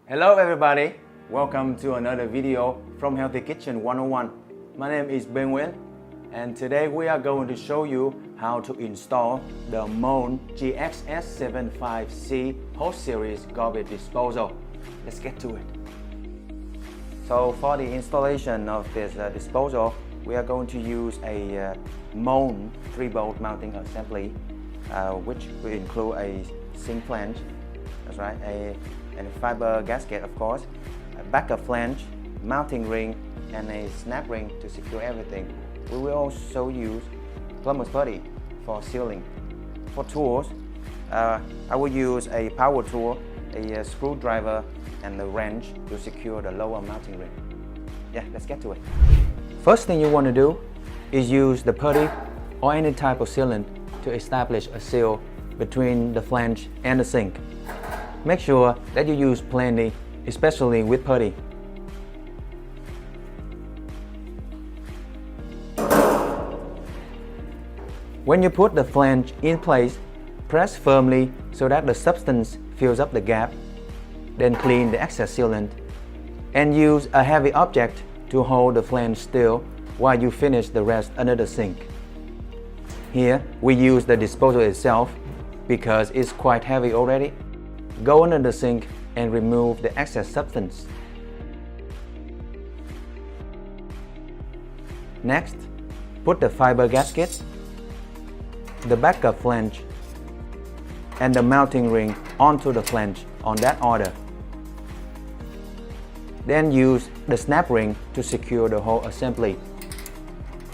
Hello everybody, welcome to another video from Healthy Kitchen 101. My name is Nguyen and today we are going to show you how to install the Moen GXS75C host series garbage disposal. Let's get to it. So for the installation of this disposal, we are going to use a Moen 3-bolt mounting assembly, which will include a sink flange, that's right, a fiber gasket of course, a backup flange, mounting ring, and a snap ring to secure everything. We will also use plumber's putty for sealing. For tools, I will use a power tool, a screwdriver, and a wrench to secure the lower mounting ring. Yeah, let's get to it. First thing you want to do is use the putty or any type of sealant to establish a seal between the flange and the sink. Make sure that you use plenty, especially with putty. When you put the flange in place, press firmly so that the substance fills up the gap. Then clean the excess sealant and use a heavy object to hold the flange still while you finish the rest under the sink. Here we use the disposal itself because it's quite heavy already. Go under the sink and remove the excess substance. Next, put the fiber gasket, the backup flange, and the mounting ring onto the flange on that order. Then use the snap ring to secure the whole assembly.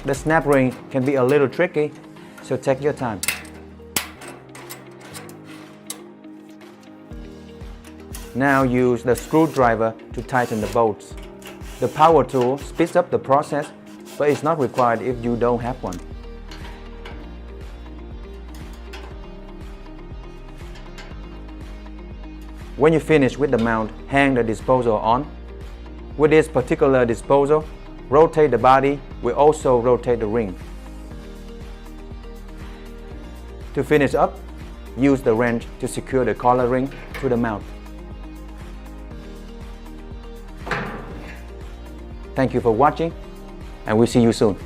The snap ring can be a little tricky, so take your time. Now use the screwdriver to tighten the bolts. The power tool speeds up the process, but it's not required if you don't have one. When you finish with the mount, hang the disposal on. With this particular disposal, rotate the body, we also rotate the ring. To finish up, use the wrench to secure the collar ring to the mount. Thank you for watching, and we'll see you soon.